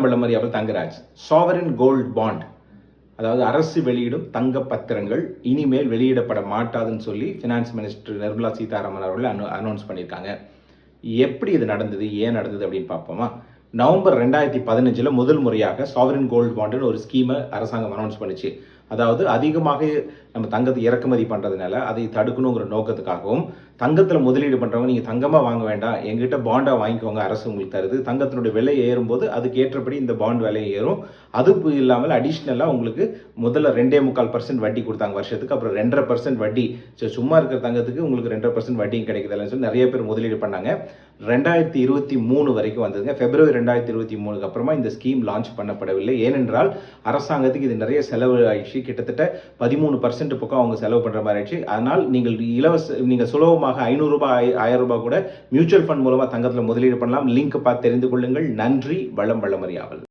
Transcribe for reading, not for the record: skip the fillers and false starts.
வளம் வளமறியாமல் Thangaraj. Sovereign gold bond, அதாவது அரசு வெளியிடும் தங்க பத்திரங்கள் இனிமேல் வெளியிடப்பட மாட்டாதுன்னு சொல்லி ஃபினான்ஸ் மினிஸ்டர் நிர்மலா சீதாராமன் அவர்கள் அனௌன்ஸ் பண்ணியிருக்காங்க. எப்படி இது நடந்தது, ஏன் நடந்தது அப்படின்னு பார்ப்போமா? நவம்பர் 2015 முதல் முறையாக சாவரின் கோல்ட் பாண்டுன்னு ஒரு ஸ்கீமை அரசாங்கம் அனௌன்ஸ் பண்ணிச்சு. அதாவது அதிகமாக நம்ம தங்கத்தை இறக்குமதி பண்ணுறதுனால அதை தடுக்கணுங்கிற நோக்கத்துக்காகவும், தங்கத்தில் முதலீடு பண்ணுறவங்க நீங்கள் தங்கமாக வாங்க வேண்டாம், எங்கிட்ட பாண்டாக வாங்கிக்கோங்க, அரசு உங்களுக்கு தருது, தங்கத்தினுடைய விலை ஏறும்போது அதுக்கு ஏற்றபடி இந்த பாண்ட் விலை ஏறும், அது இல்லாமல் அடிஷ்னலாக உங்களுக்கு முதல்ல 2.25% வட்டி கொடுத்தாங்க வருஷத்துக்கு, அப்புறம் 2.5% வட்டி. சும்மா இருக்கிற தங்கத்துக்கு உங்களுக்கு 2.5% வட்டியும் கிடைக்குதுன்னு சொல்லி நிறைய பேர் முதலீடு பண்ணாங்க. 2023 வரைக்கும் வந்ததுங்க. பிப்ரவரி 2023க்கு அப்புறமா இந்த ஸ்கீம் லான்ச் பண்ணப்படவில்லை. ஏனென்றால் அரசாங்கத்துக்கு இது நிறைய செலவு ஆயிடுச்சு. கிட்டத்தட்ட 13% பக்கம் அவங்க செலவு பண்ற மாதிரி ஆயிடுச்சு. அதனால் நீங்கள் சுலபமாக ₹500 ₹1000 கூட மியூச்சுவல் ஃபண்ட் மூலமா தங்கத்தில் முதலீடு பண்ணலாம். லிங்க் பார்த்து தெரிந்து கொள்ளுங்கள். நன்றி. வளம் வளமறியாமல்.